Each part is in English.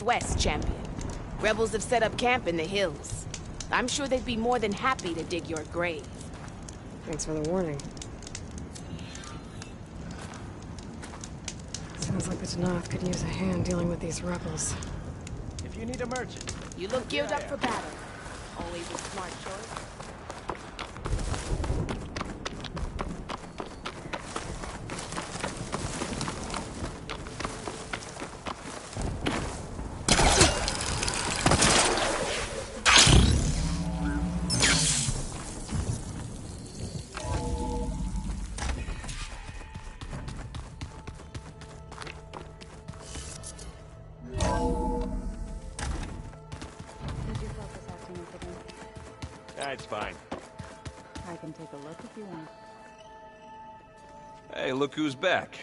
West, champion. Rebels have set up camp in the hills. I'm sure they'd be more than happy to dig your grave. Thanks for the warning. Sounds like the Tenakth could use a hand dealing with these rebels. If you need a merchant... You look geared up for battle. Always a smart choice. It's fine. I can take a look if you want. Hey, look who's back.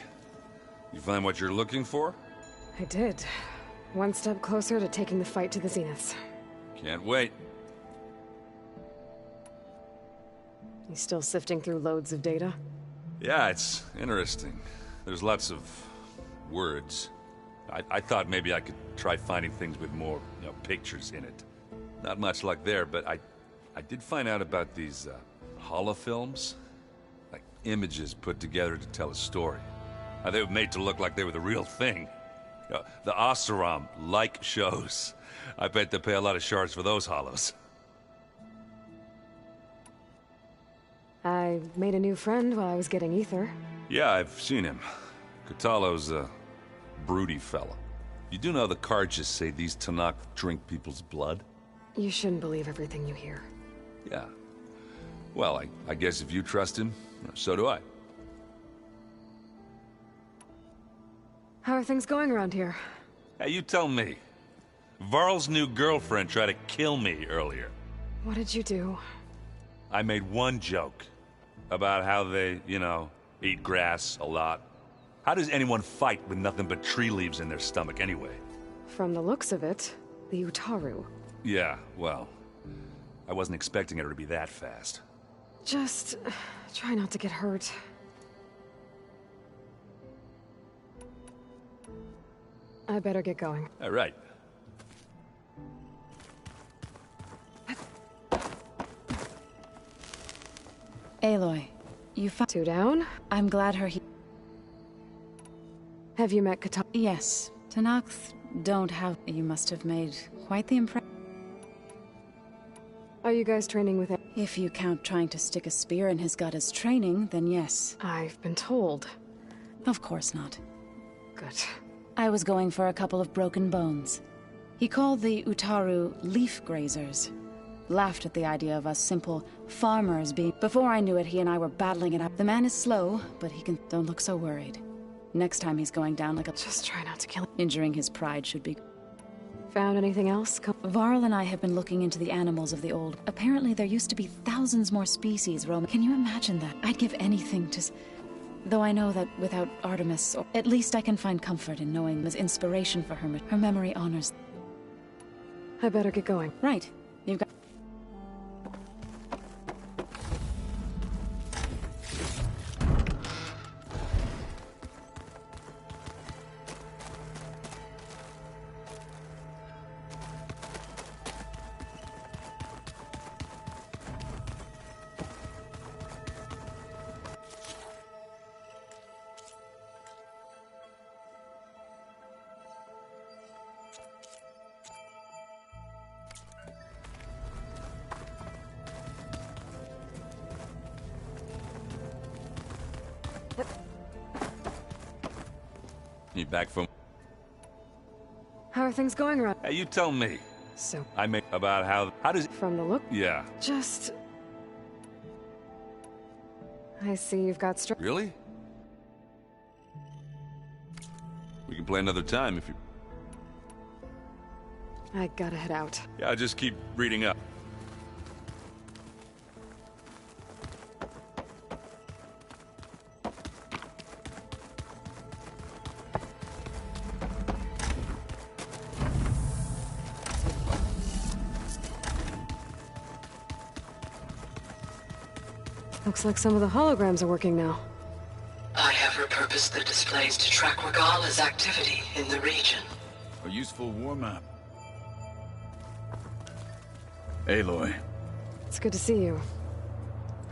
You find what you're looking for? I did. One step closer to taking the fight to the Zeniths. Can't wait. You still sifting through loads of data? Yeah, it's interesting. There's lots of words. I thought maybe I could try finding things with more, pictures in it. Not much luck there, but I did find out about these holofilms. Like images put together to tell a story. They were made to look like they were the real thing. The Oseram like shows. I bet they pay a lot of shards for those holos. I made a new friend while I was getting ether. Yeah, I've seen him. Kotallo's a broody fella. You do know the Carjas say these Tenakth drink people's blood? You shouldn't believe everything you hear. Yeah. Well, I guess if you trust him, so do I. How are things going around here? Hey, you tell me. Varl's new girlfriend tried to kill me earlier. What did you do? I made one joke about how they, eat grass a lot. How does anyone fight with nothing but tree leaves in their stomach anyway? From the looks of it, the Utaru. Yeah, well, I wasn't expecting her to be that fast. Just try not to get hurt. I better get going. All right. Aloy, you found... Two down? I'm glad Have you met Kotallo? Yes. Tenakth don't have... You must have made quite the impression. Are you guys training with him? If you count trying to stick a spear in his gut as training, then yes. I've been told. Of course not. Good. I was going for a couple of broken bones. He called the Utaru leaf grazers. Laughed at the idea of us simple farmers being... Before I knew it, he and I were battling it out. The man is slow, but he can... Don't look so worried. Next time he's going down like a... Just try not to kill him. Injuring his pride should be... Found anything else? Varl and I have been looking into the animals of the old. Apparently there used to be thousands more species roaming. Can you imagine that? I'd give anything to... Though I know that without Artemis, or at least I can find comfort in knowing there's inspiration for her. Her memory honors... I better get going. Right. You've got... You back from... How are things going around? Hey, you tell me. So... I make about how does... From the look? Yeah. Just... I see you've got Really? We can play another time if you... I gotta head out. Yeah, I'll just keep reading up. Looks like some of the holograms are working now. I have repurposed the displays to track Regalla's activity in the region. A useful war map. Aloy. It's good to see you.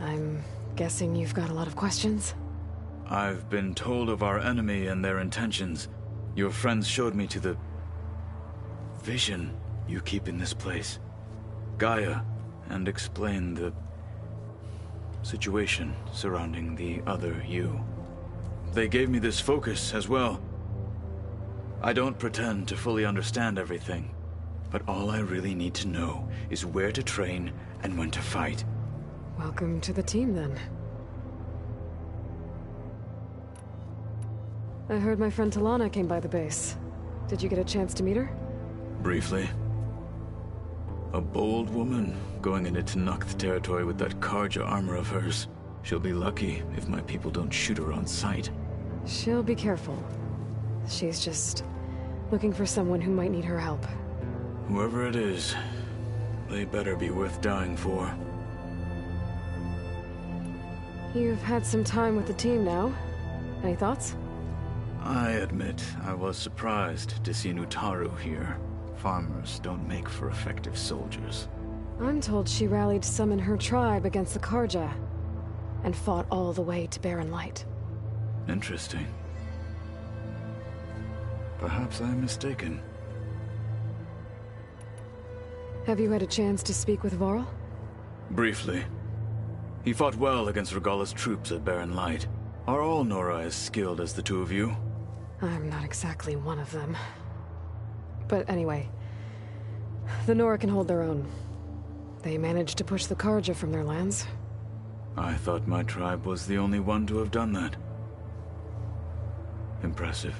I'm guessing you've got a lot of questions? I've been told of our enemy and their intentions. Your friends showed me to the vision you keep in this place, Gaia, and explained the situation surrounding the other you. They gave me this focus as well. I don't pretend to fully understand everything, but all I really need to know is where to train and when to fight. Welcome to the team, then. I heard my friend Talana came by the base. Did you get a chance to meet her? Briefly. A bold woman going into Tenakth territory with that Karja armor of hers. She'll be lucky if my people don't shoot her on sight. She'll be careful. She's just looking for someone who might need her help. Whoever it is, they better be worth dying for. You've had some time with the team now. Any thoughts? I admit I was surprised to see Utaru here. Farmers don't make for effective soldiers. I'm told she rallied some in her tribe against the Karja, and fought all the way to Barren Light. Interesting. Perhaps I'm mistaken. Have you had a chance to speak with Varl? Briefly. He fought well against Regalla's troops at Barren Light. Are all Nora as skilled as the two of you? I'm not exactly one of them. But anyway, the Nora can hold their own. They managed to push the Karja from their lands. I thought my tribe was the only one to have done that. Impressive.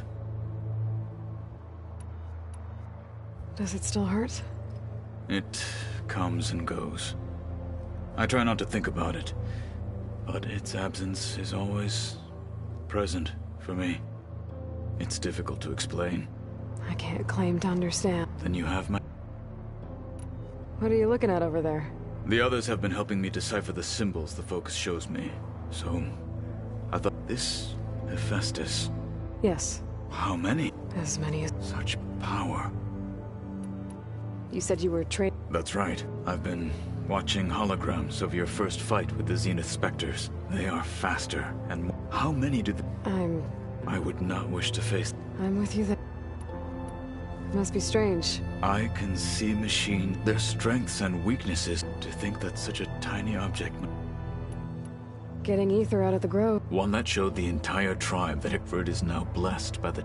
Does it still hurt? It comes and goes. I try not to think about it, but its absence is always present for me. It's difficult to explain. I can't claim to understand. Then you have my... What are you looking at over there? The others have been helping me decipher the symbols the focus shows me. So, I thought, this Hephaestus. Yes. How many? As many as... Such power. You said you were trained... That's right. I've been watching holograms of your first fight with the Zenith Spectres. They are faster and more... How many do the... I would not wish to face... I'm with you there. Must be strange. I can see machine, their strengths and weaknesses. To think that such a tiny object... Getting ether out of the grove. One that showed the entire tribe that Hickford is now blessed by the...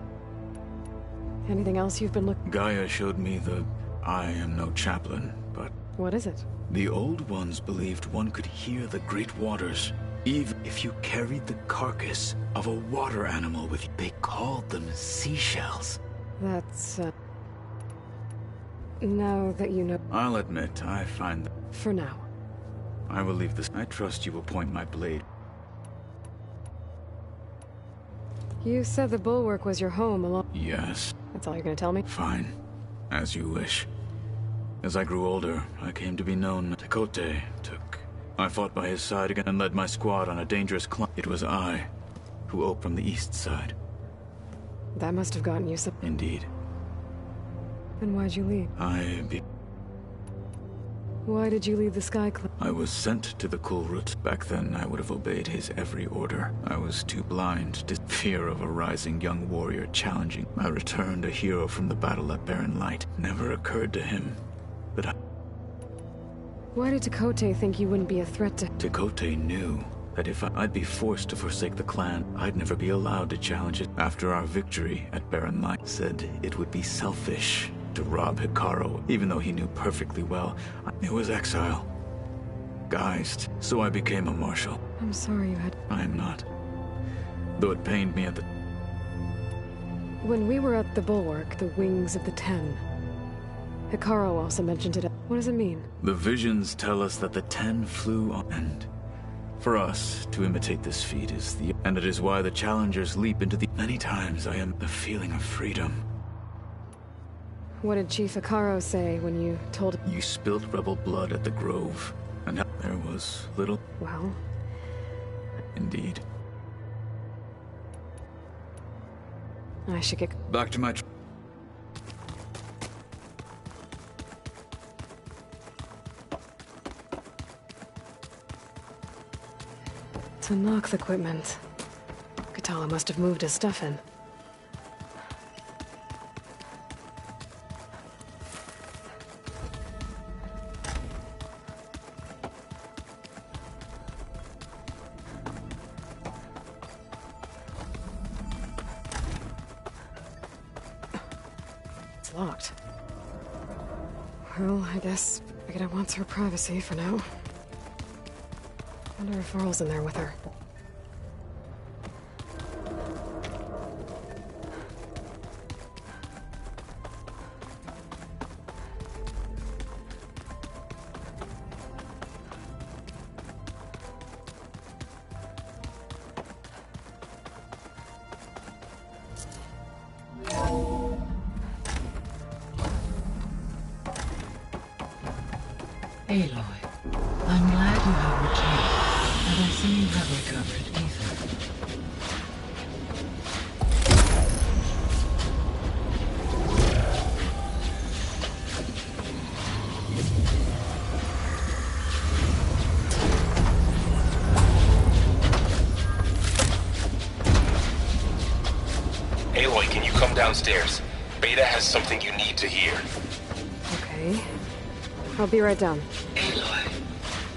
Anything else you've been looking... Gaia showed me the... I am no chaplain, but... What is it? The old ones believed one could hear the great waters, even if you carried the carcass of a water animal with you. They called them seashells. That's, now that you know... I'll admit, I find that... For now. I will leave this. I trust you will point my blade. You said the Bulwark was your home along... Yes. That's all you're gonna tell me? Fine. As you wish. As I grew older, I came to be known. Tekote took... I fought by his side again and led my squad on a dangerous climb. It was I who opened from the east side. That must have gotten you some... Indeed. Then why'd you leave? Why did you leave the Sky Club? I was sent to the Kulrut. Back then, I would have obeyed his every order. I was too blind to fear of a rising young warrior challenging. I returned a hero from the battle at Barren Light. Never occurred to him that I... Why did Tekote think you wouldn't be a threat to... Tekote knew that if I'd be forced to forsake the clan, I'd never be allowed to challenge it. After our victory at Barren Light, said it would be selfish to rob Hikaru, even though he knew perfectly well it was exile. Guised, so I became a marshal. I'm sorry you had... I am not. Though it pained me at the... When we were at the Bulwark, the Wings of the Ten, Hikaru also mentioned it. What does it mean? The visions tell us that the Ten flew on, and for us to imitate this feat is the... And it is why the challengers leap into the... Many times I am the feeling of freedom. What did Chief Hikaru say when you told him? You spilled rebel blood at the Grove, and there was little... Well... Indeed. I should get... Back to my... The Nox equipment. Kotallo must have moved his stuff in. It's locked. Well, I guess Beta wants her privacy for now. Wonder if Earl's in there with her. Aloy, I'm glad you have returned, and I see you have recovered Ether. Aloy, can you come downstairs? Beta has something you need to hear. Okay. I'll be right down. Aloy,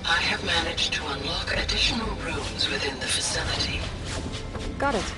I have managed to unlock additional rooms within the facility. Got it.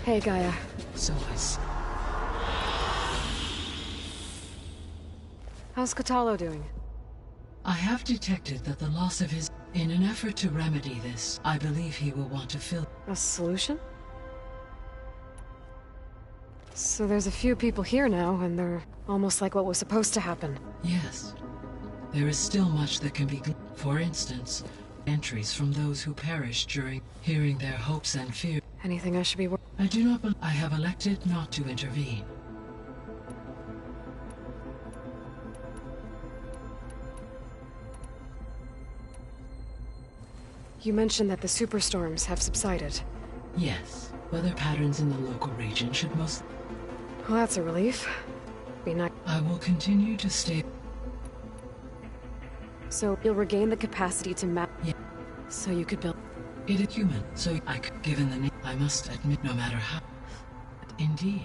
Hey, Gaia. So How's Kotallo doing? I have detected that the loss of his... In an effort to remedy this, I believe he will want to fill... A solution? So there's a few people here now, and they're almost like what was supposed to happen. Yes. There is still much that can be... For instance, entries from those who perished during hearing their hopes and fears. Anything I should be worried? I do not believe... I have elected not to intervene. You mentioned that the superstorms have subsided. Yes. Weather patterns in the local region should most... Well, that's a relief. Be nice. I will continue to stay... So you'll regain the capacity to map... Yeah. So you could build... It is human, so I could... Given the name, I must admit, no matter how... Indeed.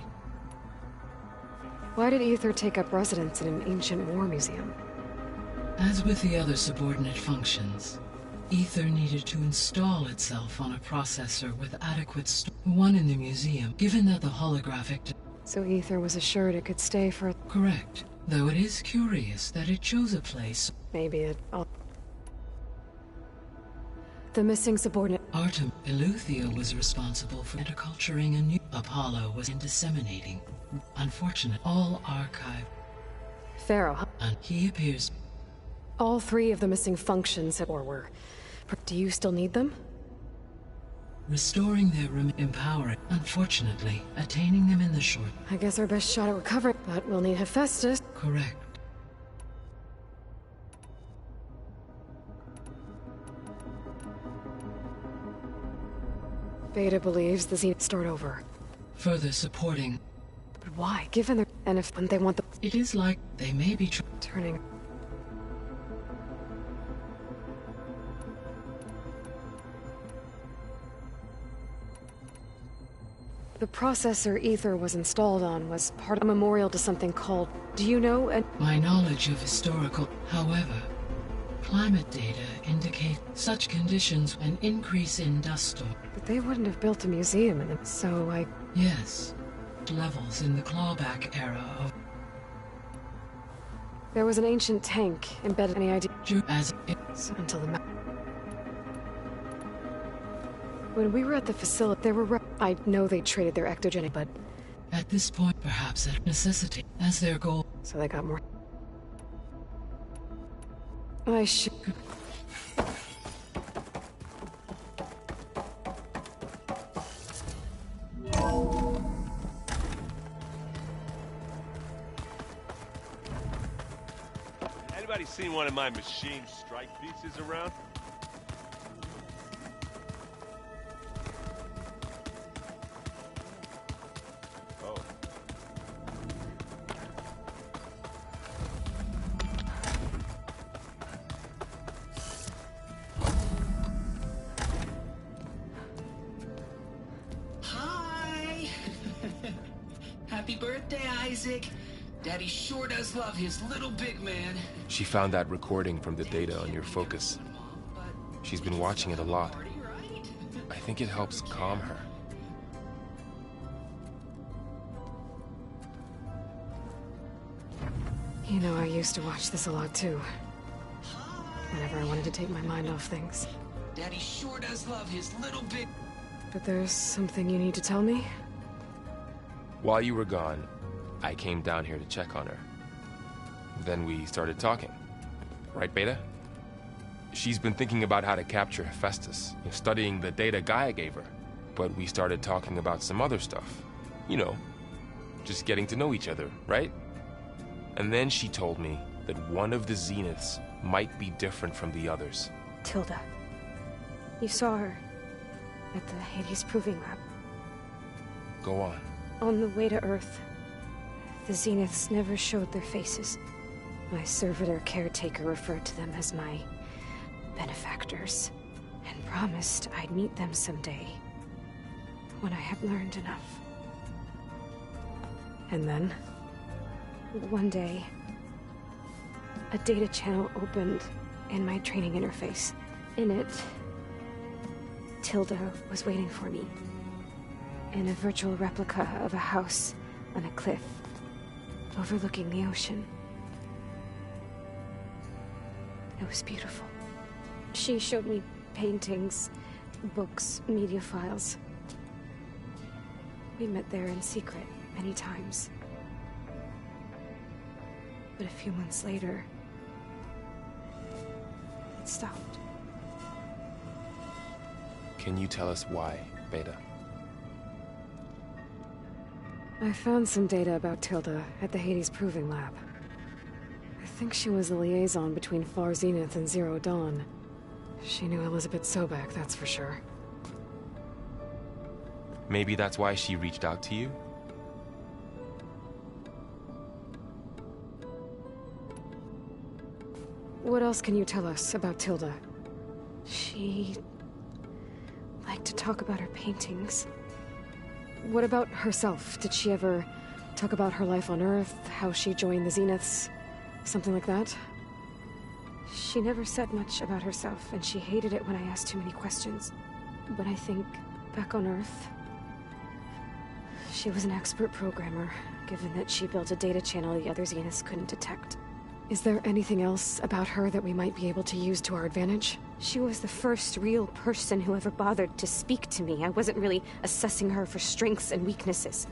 Why did Ether take up residence in an ancient war museum? As with the other subordinate functions, Ether needed to install itself on a processor with adequate one in the museum, given that the holographic... So Ether was assured it could stay for... Correct. Though it is curious that it chose a place... Maybe it... The missing subordinate... Artem Eleuthia was responsible for interculturing a new... Apollo was in disseminating. Unfortunate. All archive... Pharaoh, huh? And he appears... All three of the missing functions or were... Do you still need them? Restoring their empowering. Unfortunately, attaining them in the short... I guess our best shot at recovering, but we'll need Hephaestus. Correct. Beta believes the Zenith start over. Further supporting... But why, given their... And if when they want the... It is like they may be turning... The processor Ether was installed on was part of a memorial to something called... Do you know? My knowledge of historical... However, Climate data indicate such conditions an increase in dust storm. But they wouldn't have built a museum in them, so I... Yes, levels in the clawback era of There was an ancient tank embedded in the idea as it until the When we were at the facility, there were I know they traded their ectogenic, but... At this point, perhaps a necessity as their goal. So they got more... I should... Anybody seen one of my machine strike pieces around? Oh. Hi! Happy birthday, Isaac. Daddy sure does love his little big man. She found that recording from the data on your focus. She's been watching it a lot. I think it helps calm her. You know, I used to watch this a lot too. Whenever I wanted to take my mind off things. Daddy sure does love his little big... But there's something you need to tell me? While you were gone, I came down here to check on her. Then we started talking. Right, Beta? She's been thinking about how to capture Hephaestus, studying the data Gaia gave her. But we started talking about some other stuff. You know, just getting to know each other, right? And then she told me that one of the Zeniths might be different from the others. Tilda. You saw her at the Hades Proving Lab. Go on. On the way to Earth, the Zeniths never showed their faces. My servitor caretaker referred to them as my benefactors, and promised I'd meet them someday, when I had learned enough. And then? One day, a data channel opened in my training interface. In it, Tilda was waiting for me, in a virtual replica of a house on a cliff, overlooking the ocean. It was beautiful. She showed me paintings, books, media files. We met there in secret many times. But a few months later, it stopped. Can you tell us why, Beta? I found some data about Tilda at the Hades Proving Lab. I think she was a liaison between Far Zenith and Zero Dawn. She knew Elizabeth Sobek, that's for sure. Maybe that's why she reached out to you? What else can you tell us about Tilda? She liked to talk about her paintings. What about herself? Did she ever talk about her life on Earth, how she joined the Zeniths? Something like that? She never said much about herself, and she hated it when I asked too many questions. But I think, back on Earth, she was an expert programmer, given that she built a data channel the other Zeniths couldn't detect. Is there anything else about her that we might be able to use to our advantage? She was the first real person who ever bothered to speak to me. I wasn't really assessing her for strengths and weaknesses.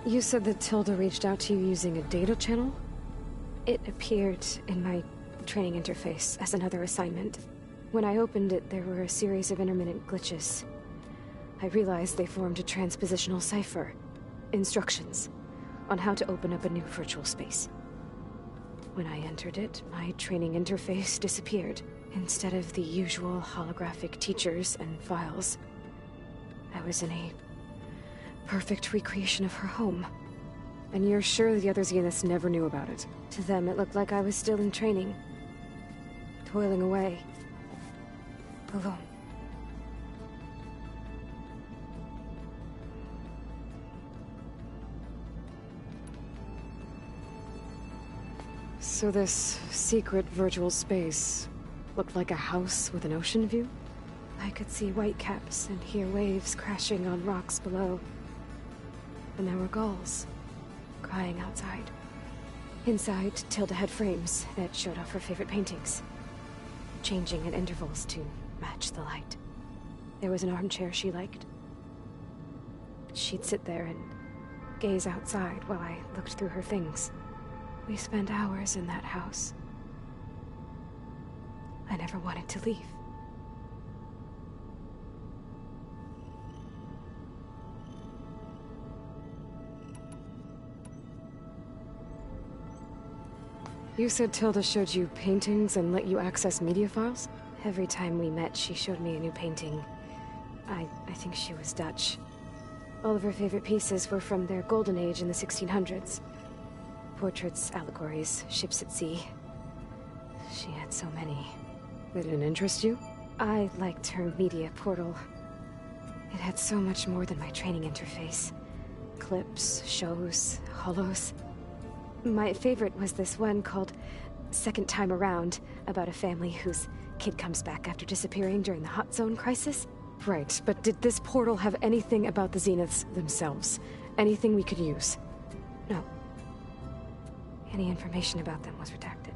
You said that Tilda reached out to you using a data channel? It appeared in my training interface as another assignment. When I opened it, there were a series of intermittent glitches. I realized they formed a transpositional cipher. Instructions on how to open up a new virtual space. When I entered it, my training interface disappeared. Instead of the usual holographic teachers and files, I was in a perfect recreation of her home. And you're sure the other Zeniths never knew about it? To them, it looked like I was still in training. Toiling away. Alone. So this secret virtual space looked like a house with an ocean view? I could see whitecaps and hear waves crashing on rocks below. And there were gulls crying outside. Inside, Tilda had frames that showed off her favorite paintings, changing at intervals to match the light. There was an armchair she liked. She'd sit there and gaze outside while I looked through her things. We spent hours in that house. I never wanted to leave. You said Tilda showed you paintings and let you access media files? Every time we met, she showed me a new painting. I think she was Dutch. All of her favorite pieces were from their golden age in the 1600s. Portraits, allegories, ships at sea. She had so many. They didn't interest you? I liked her media portal. It had so much more than my training interface. Clips, shows, holos. My favorite was this one called Second Time Around, about a family whose kid comes back after disappearing during the Hot Zone crisis. Right, but did this portal have anything about the Zeniths themselves? Anything we could use? No. Any information about them was redacted.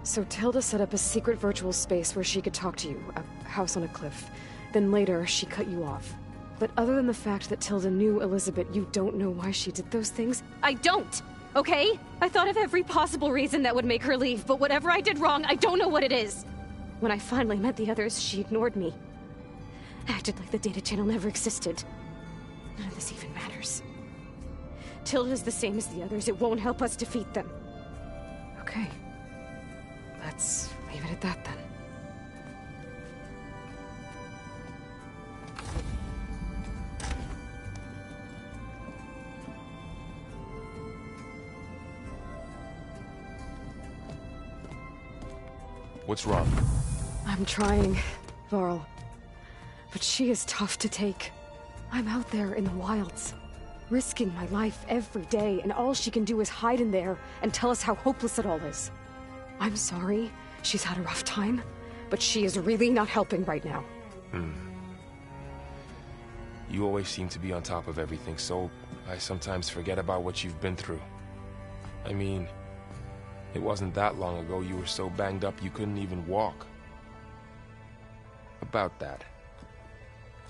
So Tilda set up a secret virtual space where she could talk to you, a house on a cliff. Then later, she cut you off. But other than the fact that Tilda knew Elizabeth, you don't know why she did those things? I don't! Okay? I thought of every possible reason that would make her leave, but whatever I did wrong, I don't know what it is. When I finally met the others, she ignored me. Acted like the data channel never existed. None of this even matters. Tilda's the same as the others. It won't help us defeat them. Okay. Let's leave it at that then. What's wrong? I'm trying, Varl. But she is tough to take. I'm out there in the wilds, risking my life every day, and all she can do is hide in there and tell us how hopeless it all is. I'm sorry, she's had a rough time, but she is really not helping right now. You always seem to be on top of everything, so I sometimes forget about what you've been through. I mean, it wasn't that long ago you were so banged up you couldn't even walk. About that.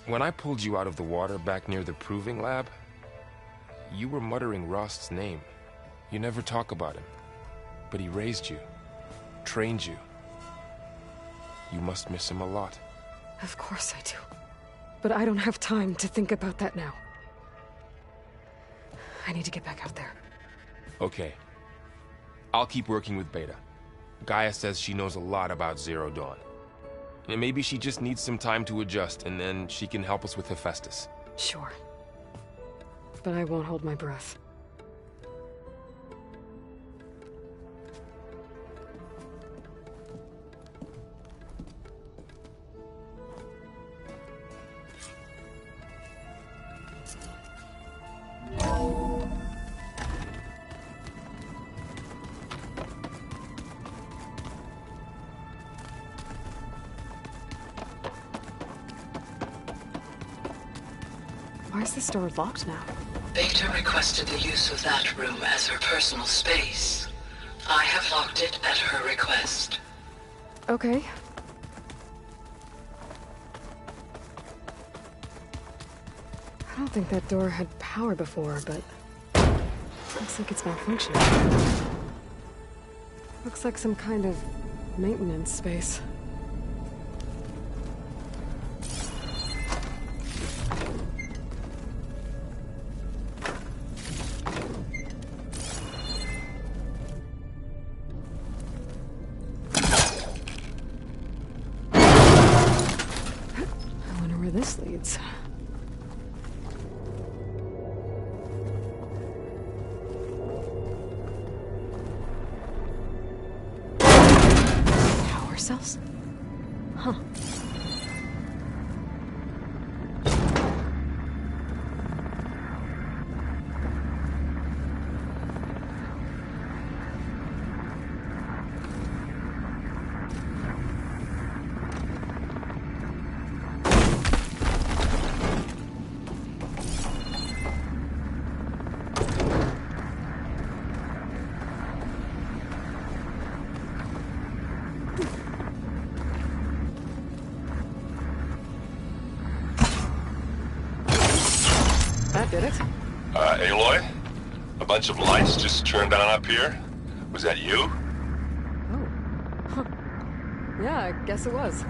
When I pulled you out of the water back near the proving lab, you were muttering Rost's name. You never talk about him. But he raised you, trained you. You must miss him a lot. Of course I do. But I don't have time to think about that now. I need to get back out there. Okay. I'll keep working with Beta. Gaia says she knows a lot about Zero Dawn. And maybe she just needs some time to adjust, and then she can help us with Hephaestus. Sure. But I won't hold my breath. Why is this door locked now? Beta requested the use of that room as her personal space. I have locked it at her request. Okay. I don't think that door had power before, but looks like it's malfunctioning. Looks like some kind of maintenance space. This leads. Power cells? Huh. did it? Aloy? A bunch of lights just turned on up here? Was that you? Oh. Huh. Yeah, I guess it was.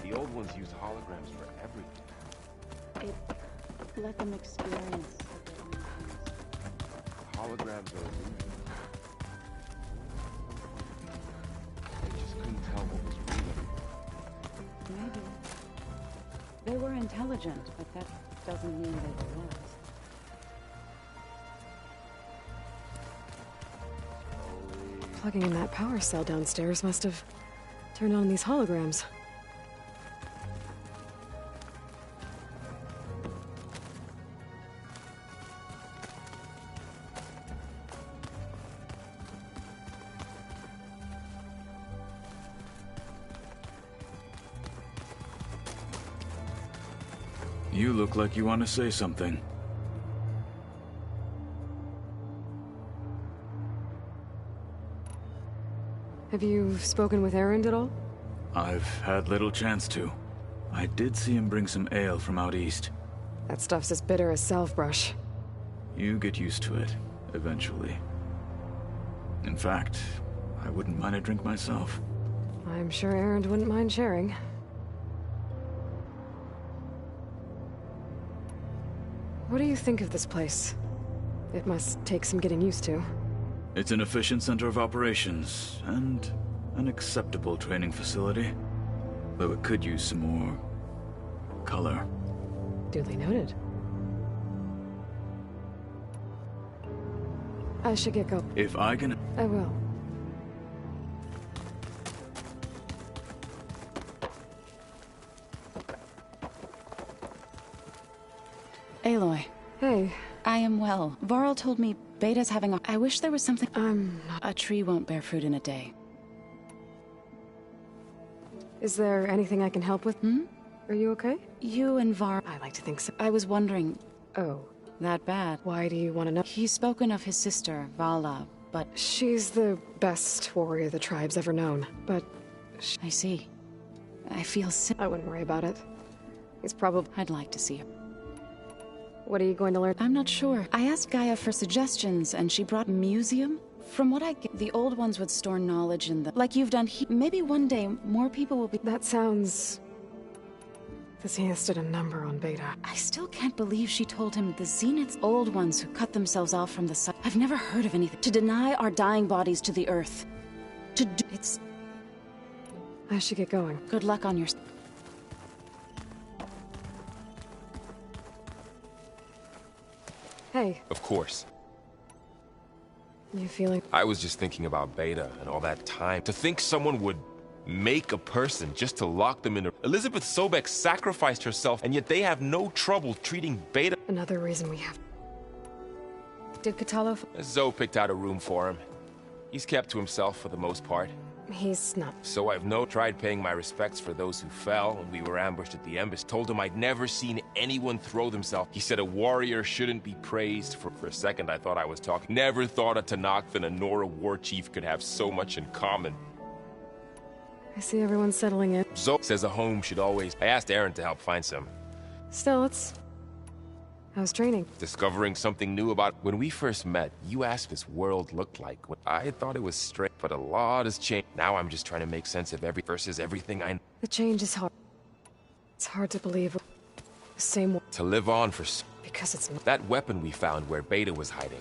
The old ones use holograms for everything. It let them experience. Holograms are illusions. They just couldn't tell what was real. Maybe. They were intelligent, but that doesn't mean they were wise. Plugging in that power cell downstairs must have turned on these holograms. You look like you want to say something. Have you spoken with Erend at all? I've had little chance to. I did see him bring some ale from out east. That stuff's as bitter as salve-brush. You get used to it, eventually. In fact, I wouldn't mind a drink myself. I'm sure Erend wouldn't mind sharing. What do you think of this place? It must take some getting used to. It's an efficient center of operations, and an acceptable training facility. Though it could use some more color. Duly noted. I should get going. If I can... I will. Aloy. Hey. I am well. Varl told me Beta's having a... I wish there was something... A tree won't bear fruit in a day. Is there anything I can help with? Are you okay? You and Var... I like to think so. I was wondering... Oh. That bad. Why do you want to know? He's spoken of his sister, Vala, but... She's the best warrior the tribe's ever known, but... I see. I feel sick. I wouldn't worry about it. He's probably... I'd like to see her. What are you going to learn? I'm not sure. I asked Gaia for suggestions, and she brought museum. From what I get, the old ones would store knowledge in the... Like you've done maybe one day, more people will be... That sounds... The Zeniths did a number on Beta. I still can't believe she told him the Zeniths, old ones who cut themselves off from the sun. I've never heard of anything. To deny our dying bodies to the earth. To do... It's... I should get going. Good luck on your... Hey. Of course. You feeling... I was just thinking about Beta and all that time. To think someone would make a person just to lock them in a... Elizabeth Sobek sacrificed herself, and yet they have no trouble treating Beta... Another reason we have... Did Kotallo... Zoe picked out a room for him. He's kept to himself for the most part. He's not... So I've tried paying my respects for those who fell when we were ambushed at the embassy. Told him I'd never seen anyone throw themselves. He said a warrior shouldn't be praised. For a second I thought I was talking. Never thought a Tenakth and a Nora war chief could have so much in common. I see everyone settling in. Zoe says a home should always... I asked Erend to help find some. Still, it's... How's training? Discovering something new about... When we first met, you asked this world looked like. I thought it was straight, but a lot has changed. Now I'm just trying to make sense of everything I know. The change is hard. It's hard to believe the same way. To live on for... Because it's not. That weapon we found where Beta was hiding.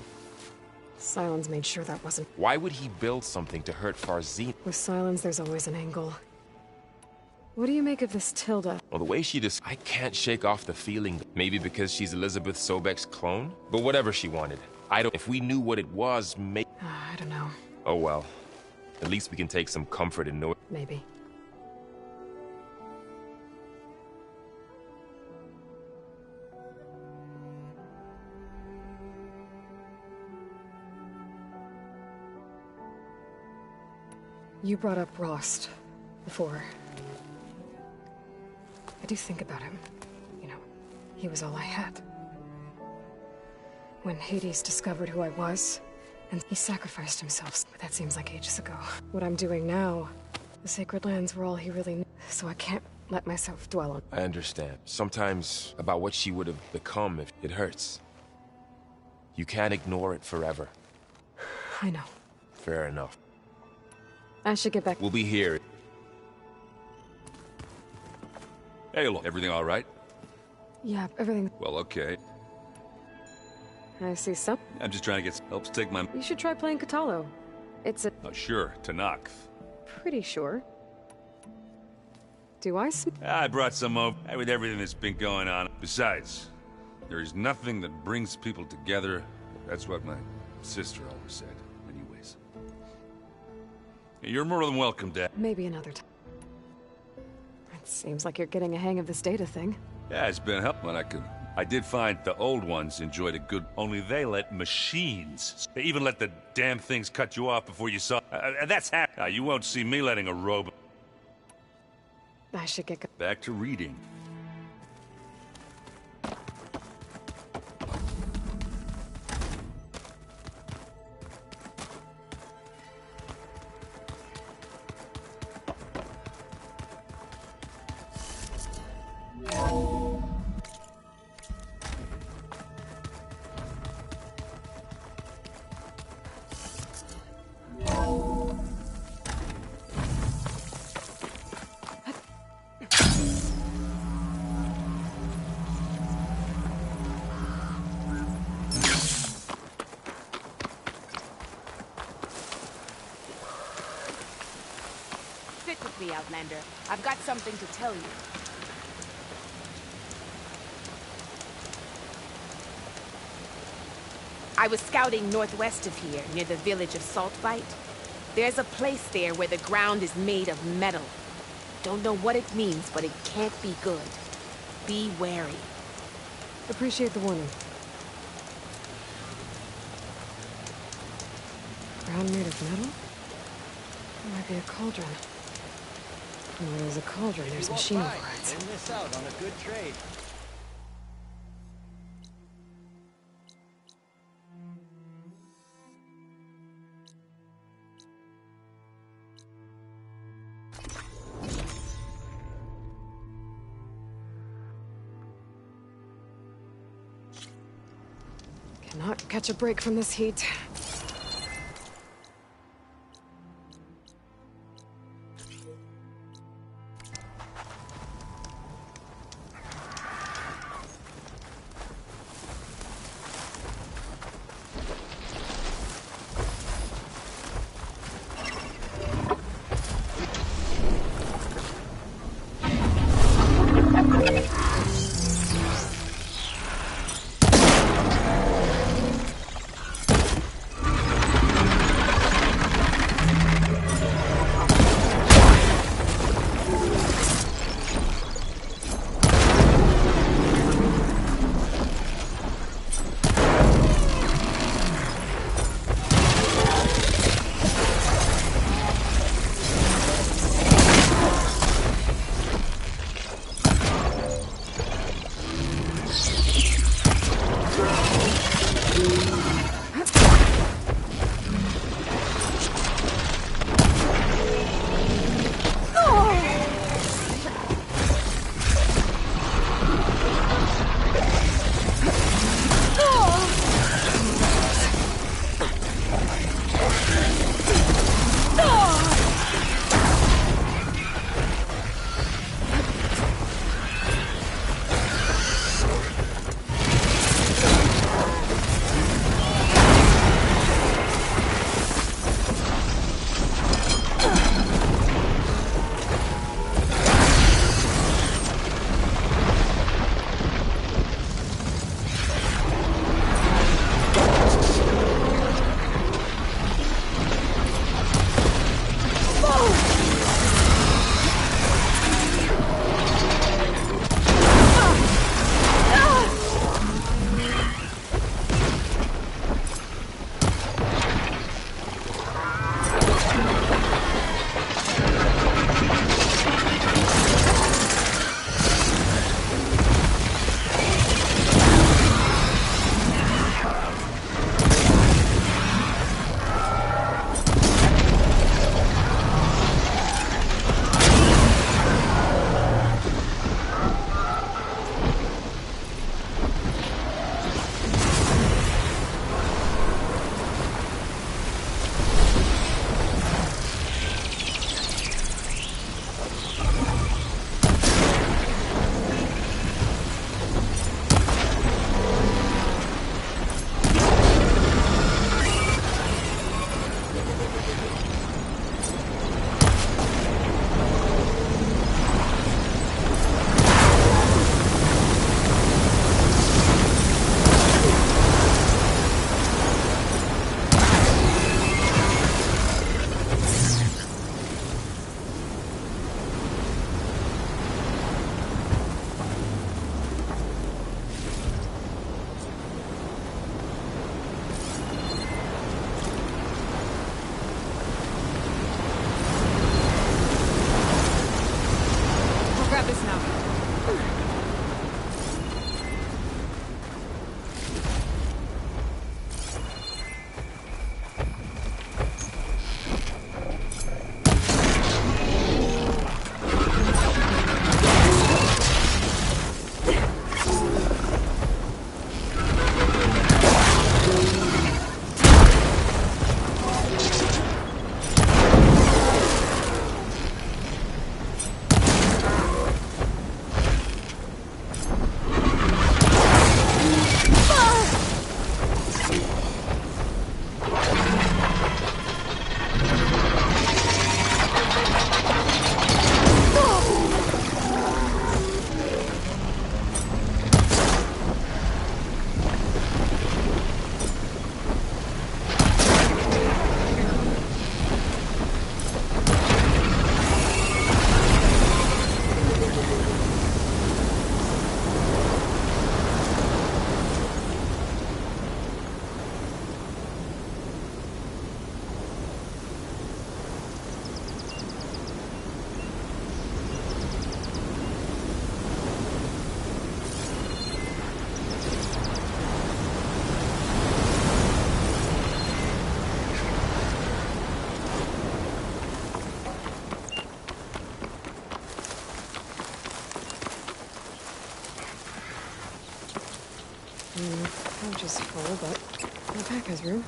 Sylens made sure that wasn't... Why would he build something to hurt Farzin? With Sylens, there's always an angle. What do you make of this Tilda? Well, the way she I can't shake off the feeling. Maybe because she's Elizabeth Sobek's clone? But whatever she wanted. If we knew what it was, I don't know. Oh well. At least we can take some comfort in knowing. Maybe. You brought up Rost before. I do think about him. You know, he was all I had. When Hades discovered who I was, and he sacrificed himself, but that seems like ages ago. What I'm doing now, the Sacred Lands were all he really knew, so I can't let myself dwell on. I understand. Sometimes about what she would have become if it hurts. You can't ignore it forever. I know. Fair enough. I should get back. We'll be here. Hey, look, everything all right? Yeah, everything. Well, okay. I see some. I'm just trying to get help to take my... You should try playing Katalo. It's a... Oh, sure, Tanakh. Pretty sure. Do I I brought some over with everything that's been going on. Besides, there is nothing that brings people together. That's what my sister always said. Anyways. You're more than welcome, Dad. Maybe another time. It seems like you're getting a hang of this data thing. Yeah, it's been helpful when I could. I did find the old ones enjoyed a good... Only they let machines. They even let the damn things cut you off before you saw... that's you won't see me letting a robot... I should get... Back to reading. Sit with me, Outlander. I've got something to tell you. I was scouting northwest of here, near the village of Saltbite. There's a place there where the ground is made of metal. Don't know what it means, but it can't be good. Be wary. Appreciate the warning. Ground made of metal? It might be a cauldron. And where there's a cauldron, there's machine overrides. Didn't miss out on a good trade. Cannot catch a break from this heat. is full, but my pack has room.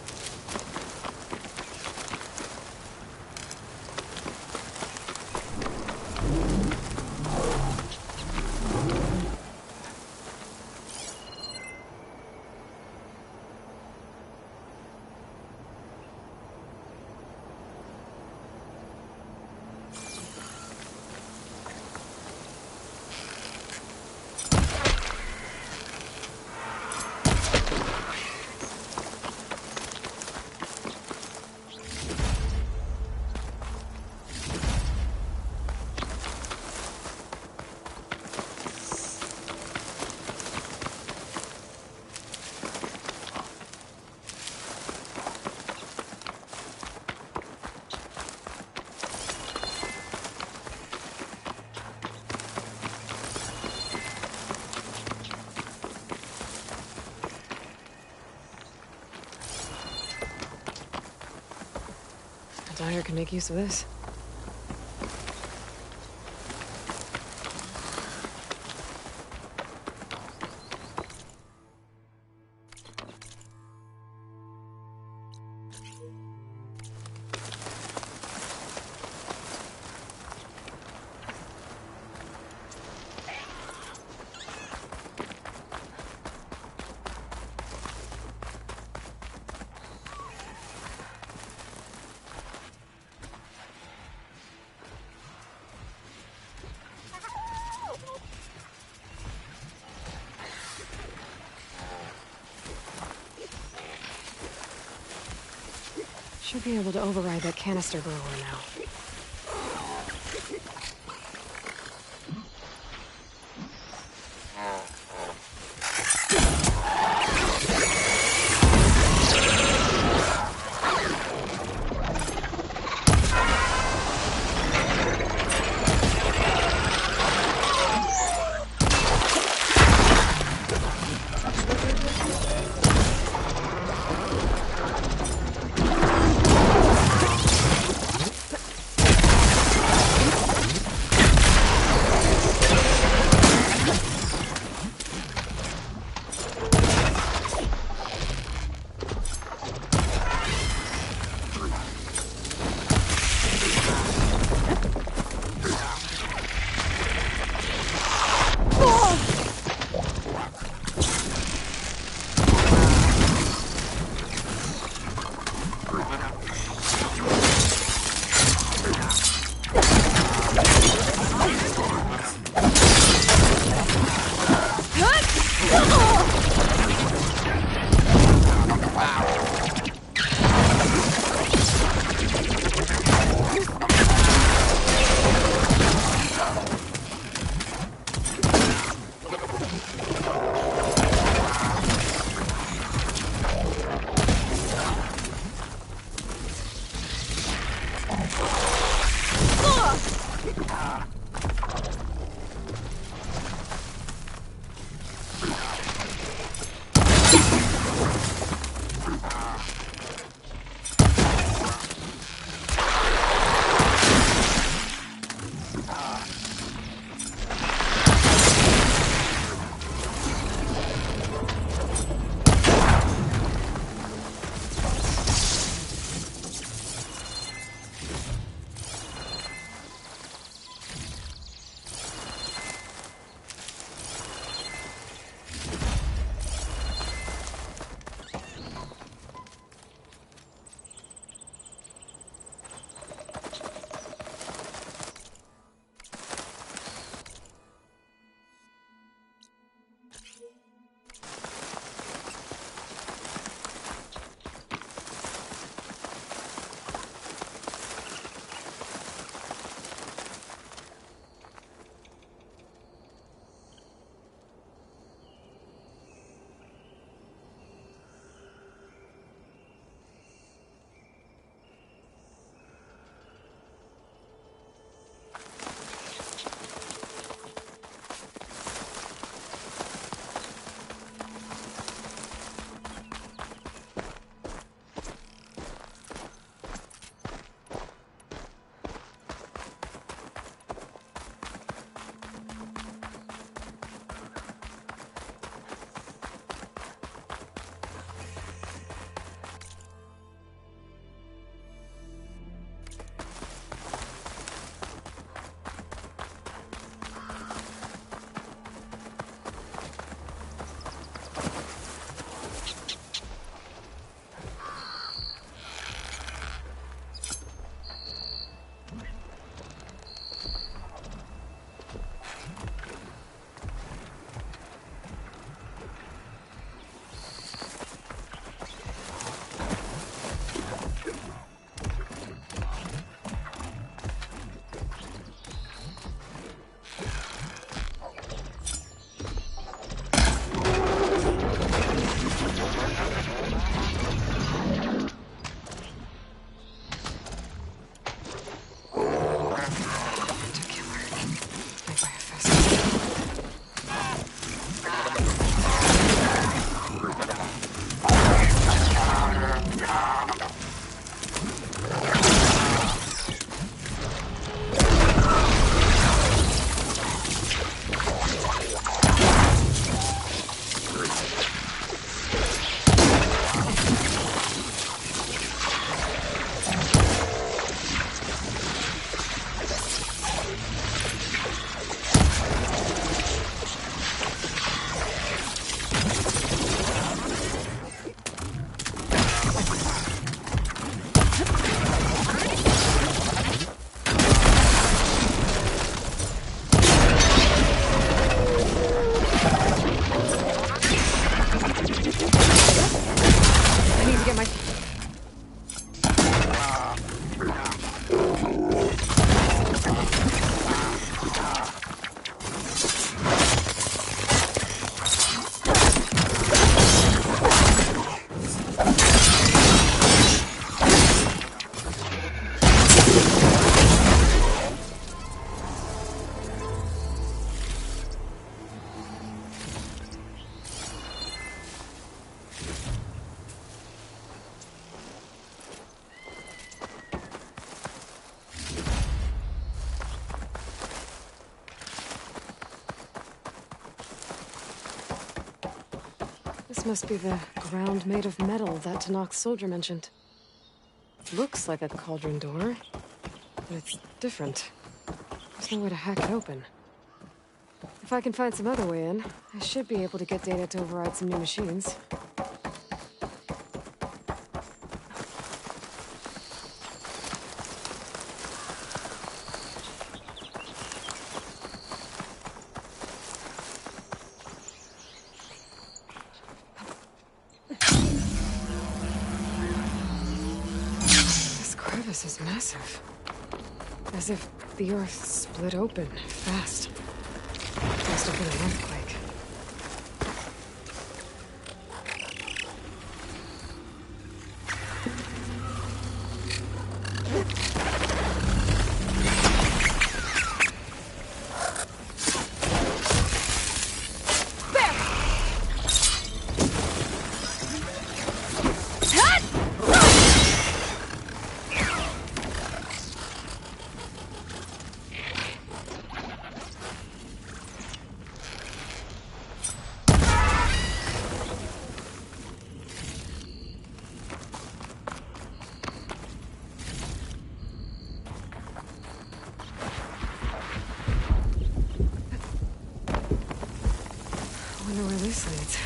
Dyer can make use of this. Should be able to override that canister blower now. This must be the ground made of metal that Tanak's soldier mentioned. Looks like a cauldron door, but it's different. There's no way to hack it open. If I can find some other way in, I should be able to get data to override some new machines. This is massive. As if the earth split open fast. Must have been an earthquake. I wonder where this leads.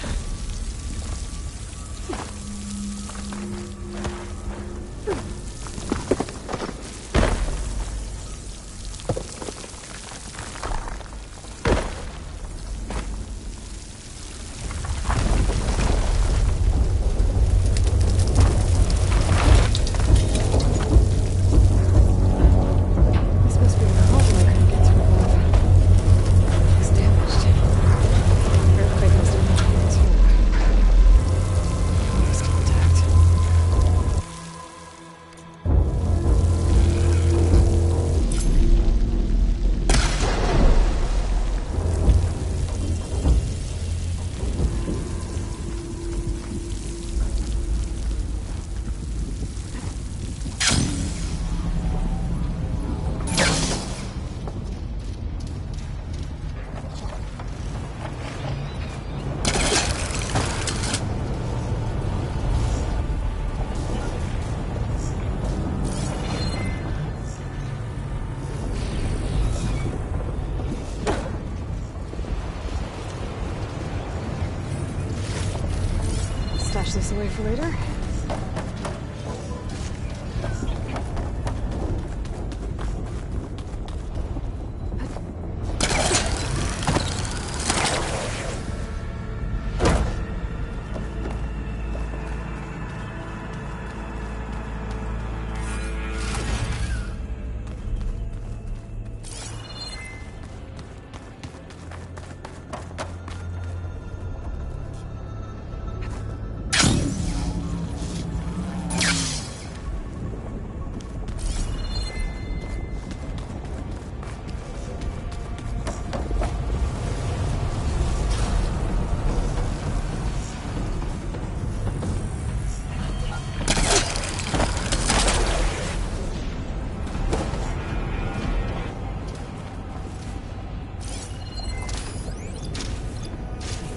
Stash this away for later.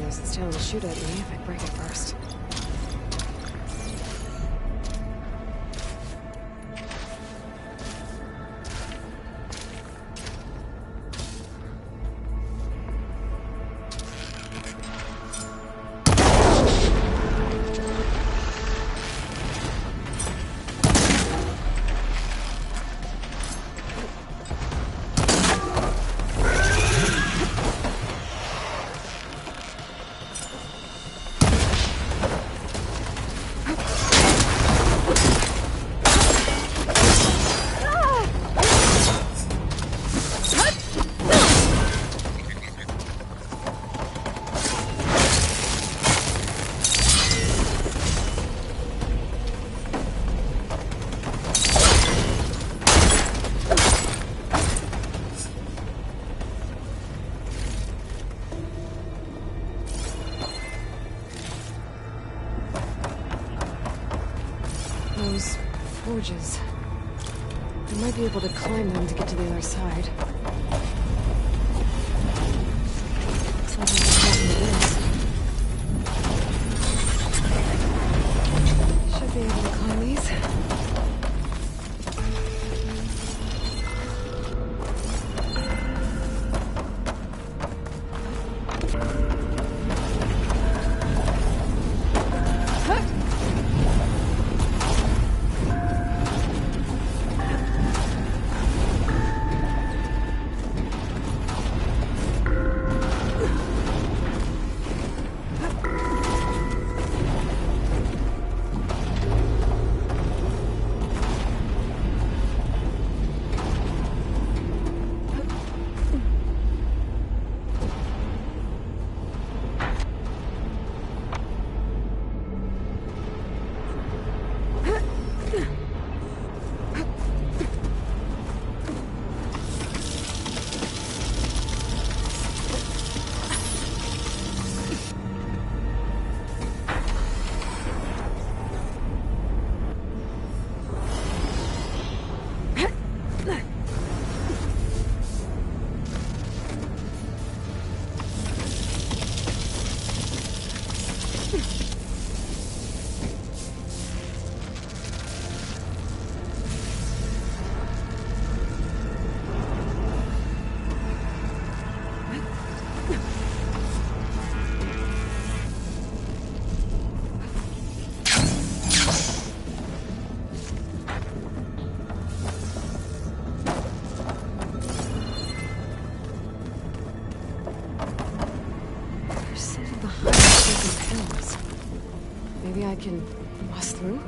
This tail will shoot at me if I break it first. Those forges. I might be able to climb them to get to the other side. Looks like there's nothing to this. I can bust through?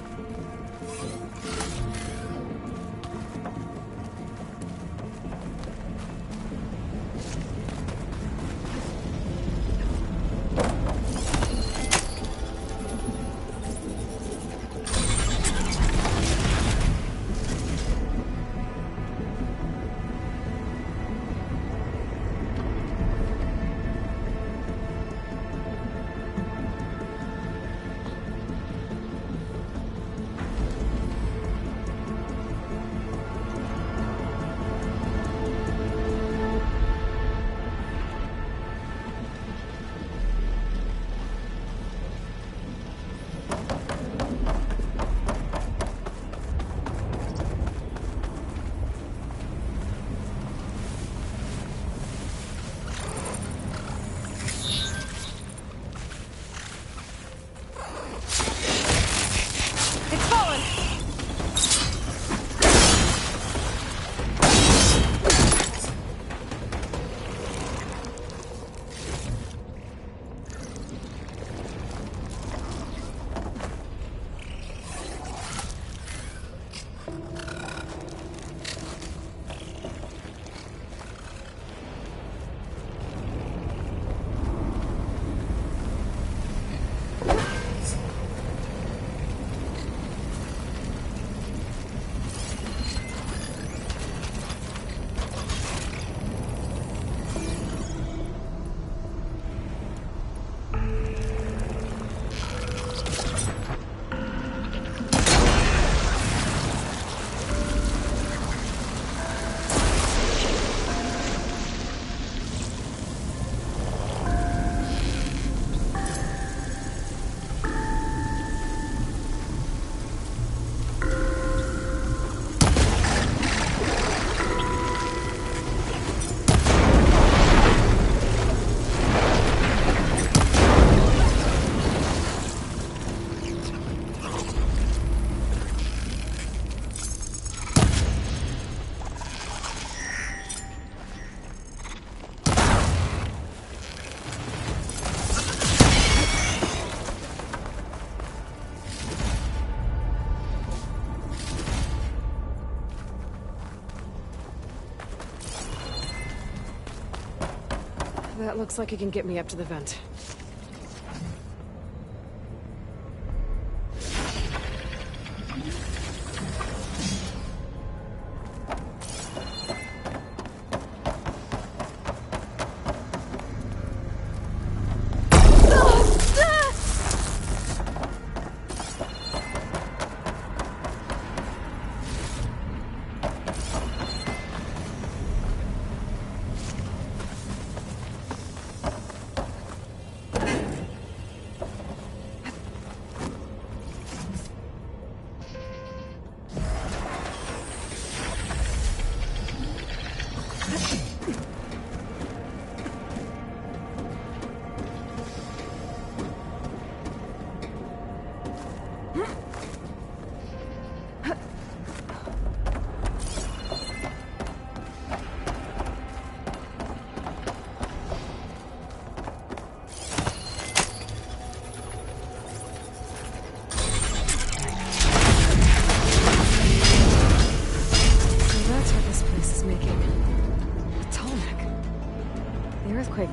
That looks like it can get me up to the vent.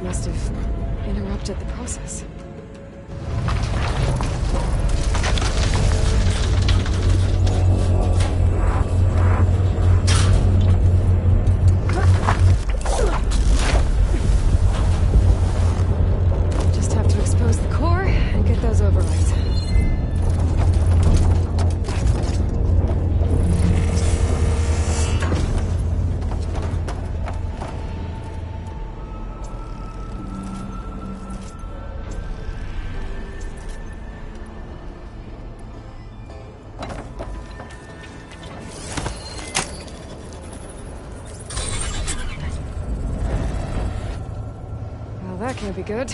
Must have interrupted the process. Just have to expose the core and get those overrides. That can't be good.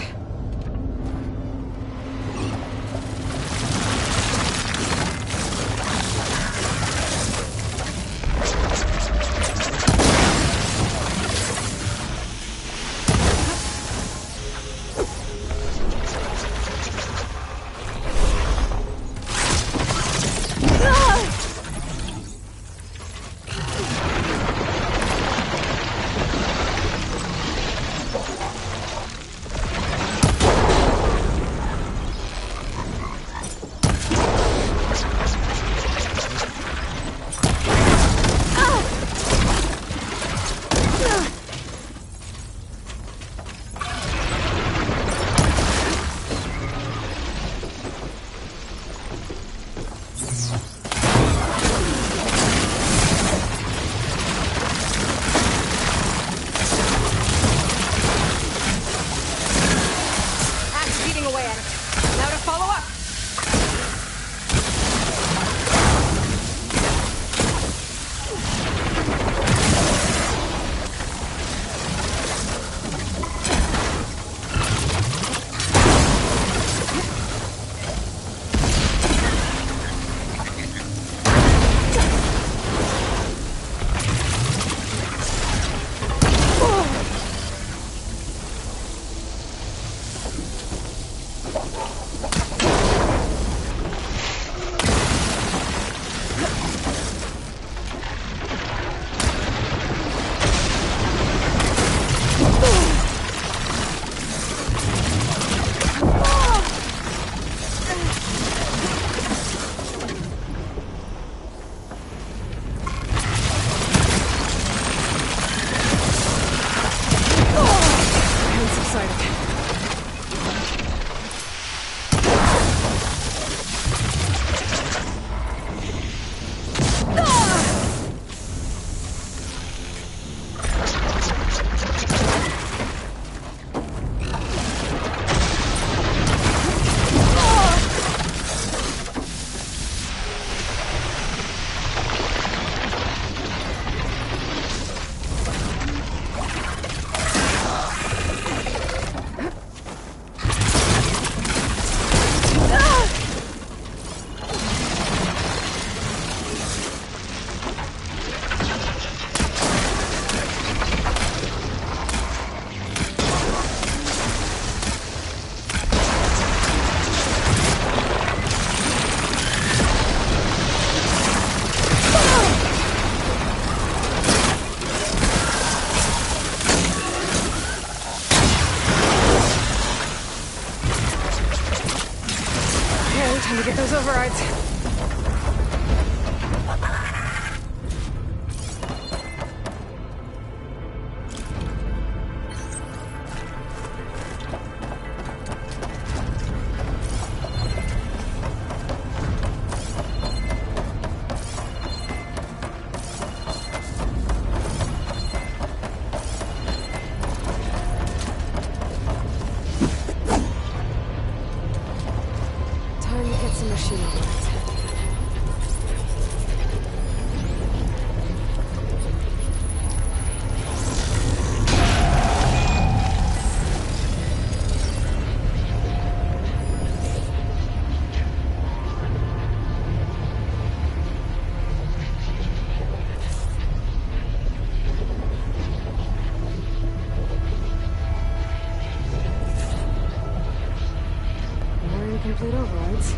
those overrides. Complete overrides.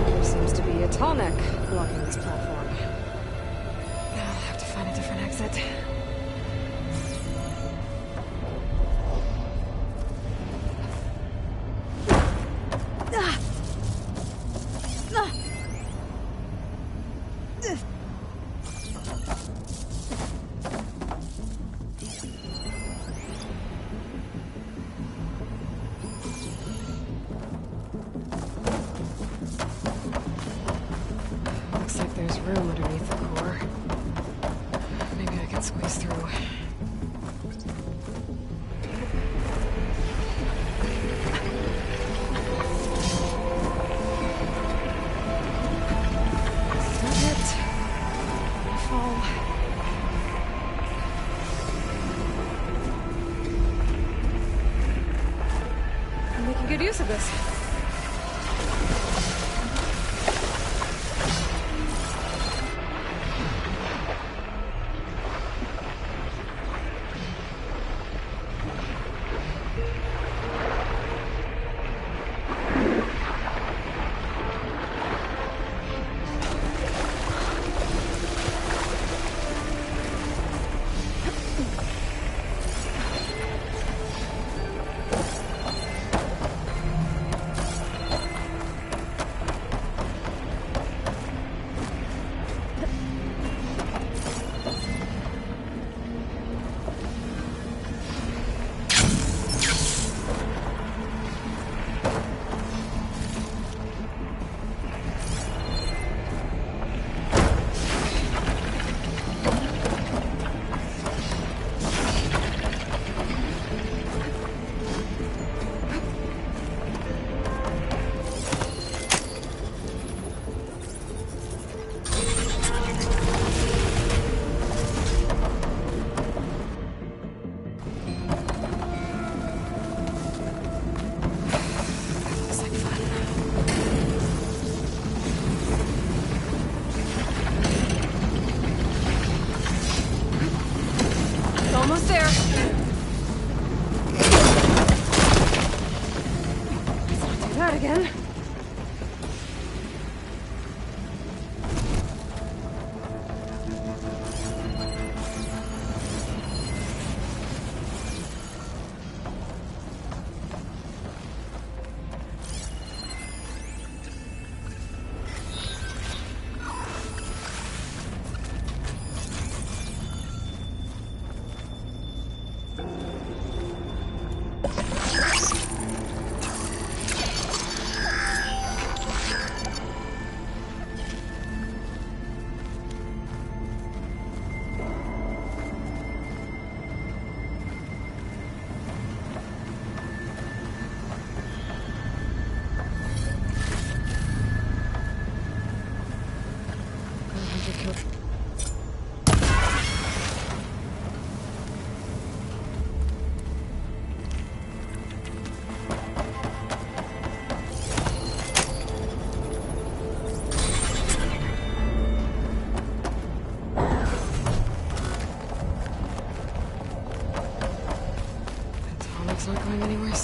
There seems to be a tall neck blocking this platform. I'll have to find a different exit. Looks like there's room underneath the core. Maybe I can squeeze through. Not it. I fall. I'm making good use of this.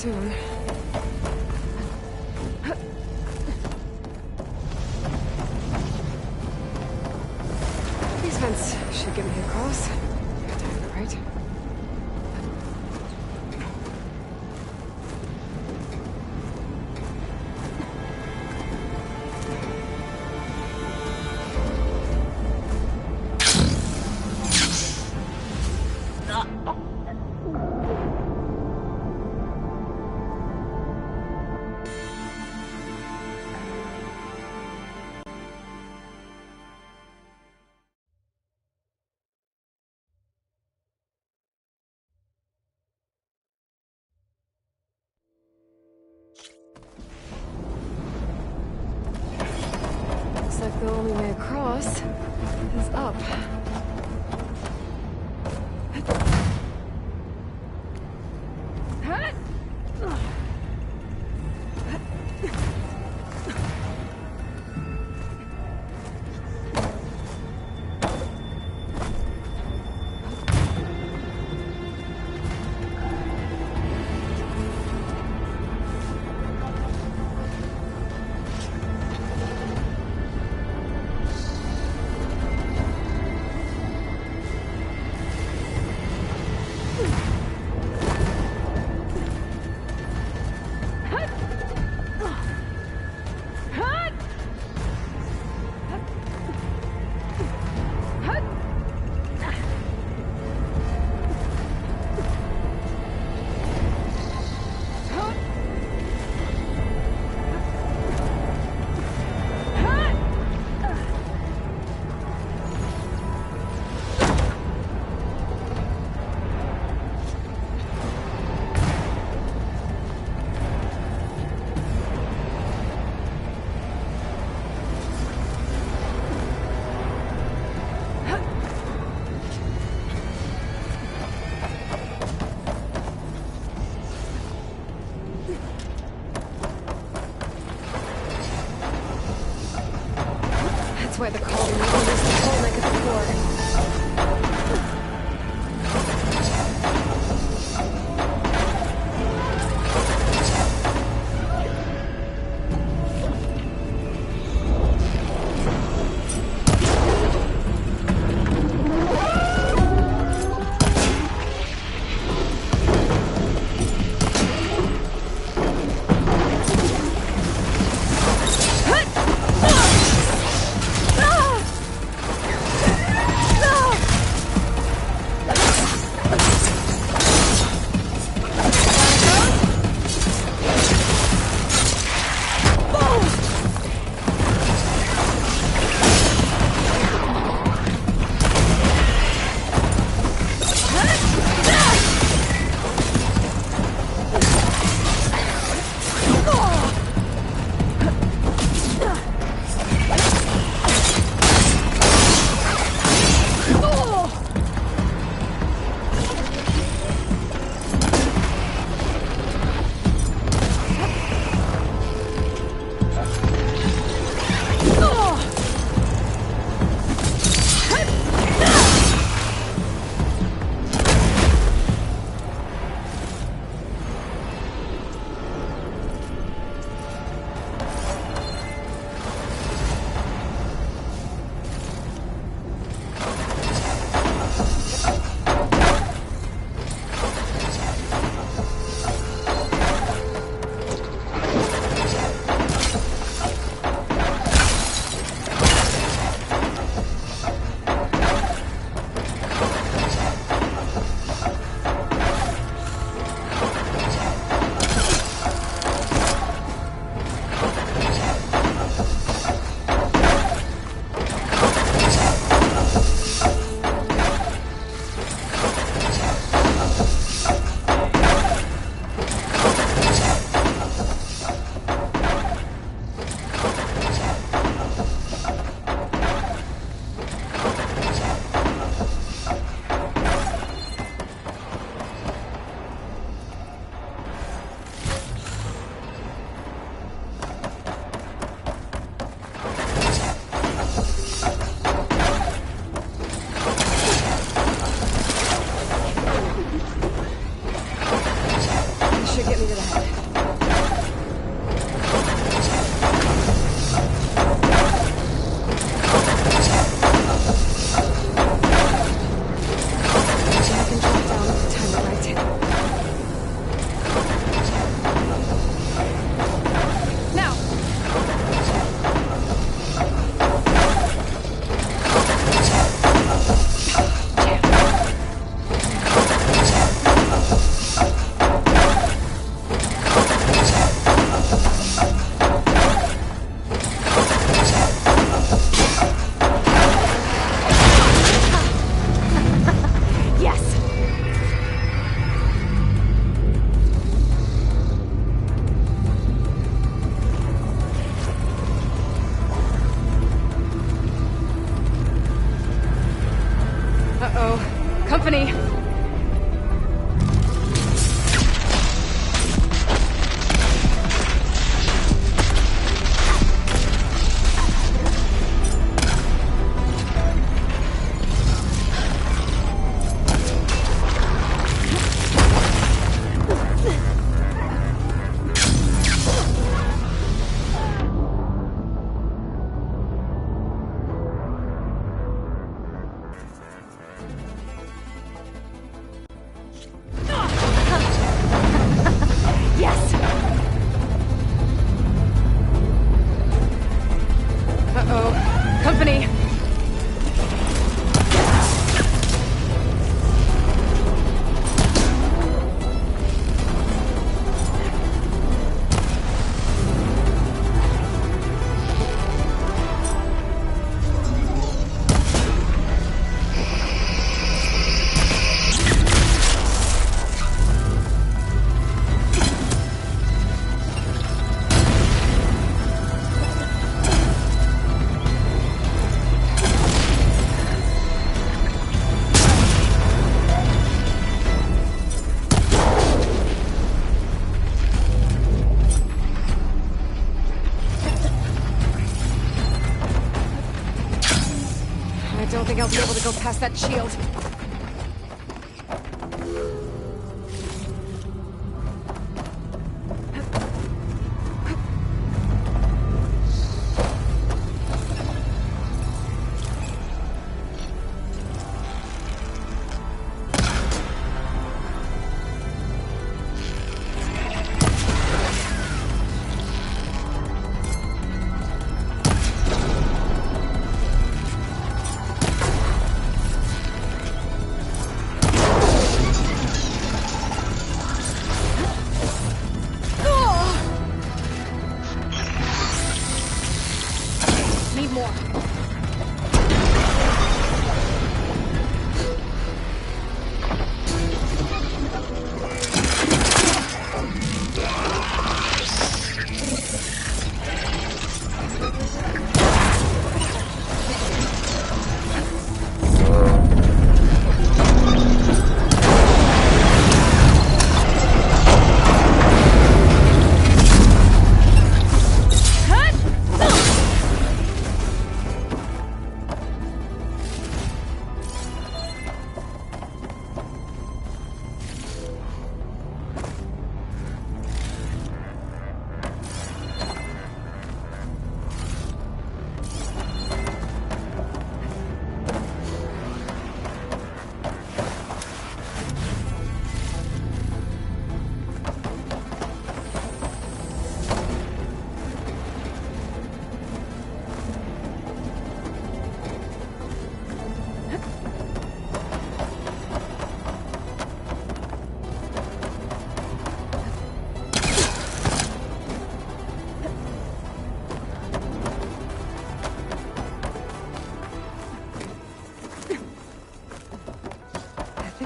soon. These vents should get me across. Got to have it, right? Looks like the only way across is up. That's why the Calder needle used to hold like a before. No! don't think I'll be able to go past that shield.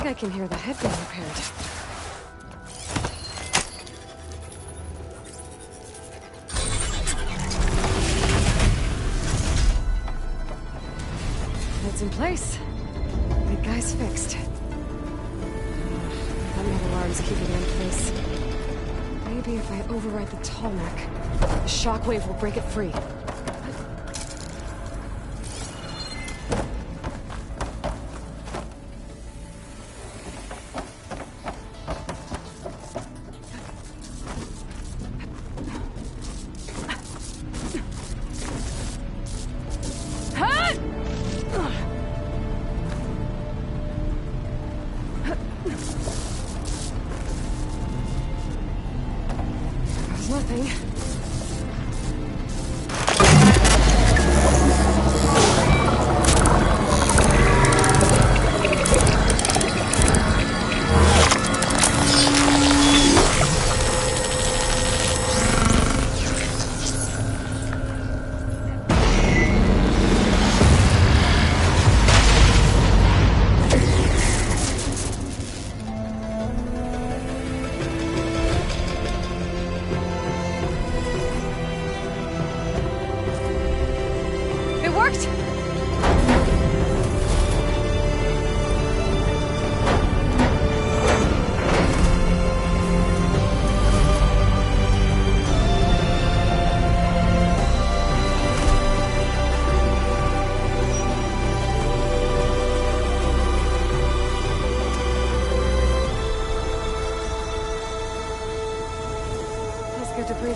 I can hear the head being repaired. It's in place. Big guy's fixed. That metal arm's keeping it in place. Maybe if I override the Tallneck, the shockwave will break it free.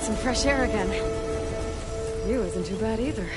Some fresh air again. You isn't too bad either.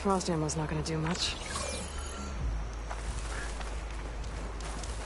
frost ammo's not gonna do much.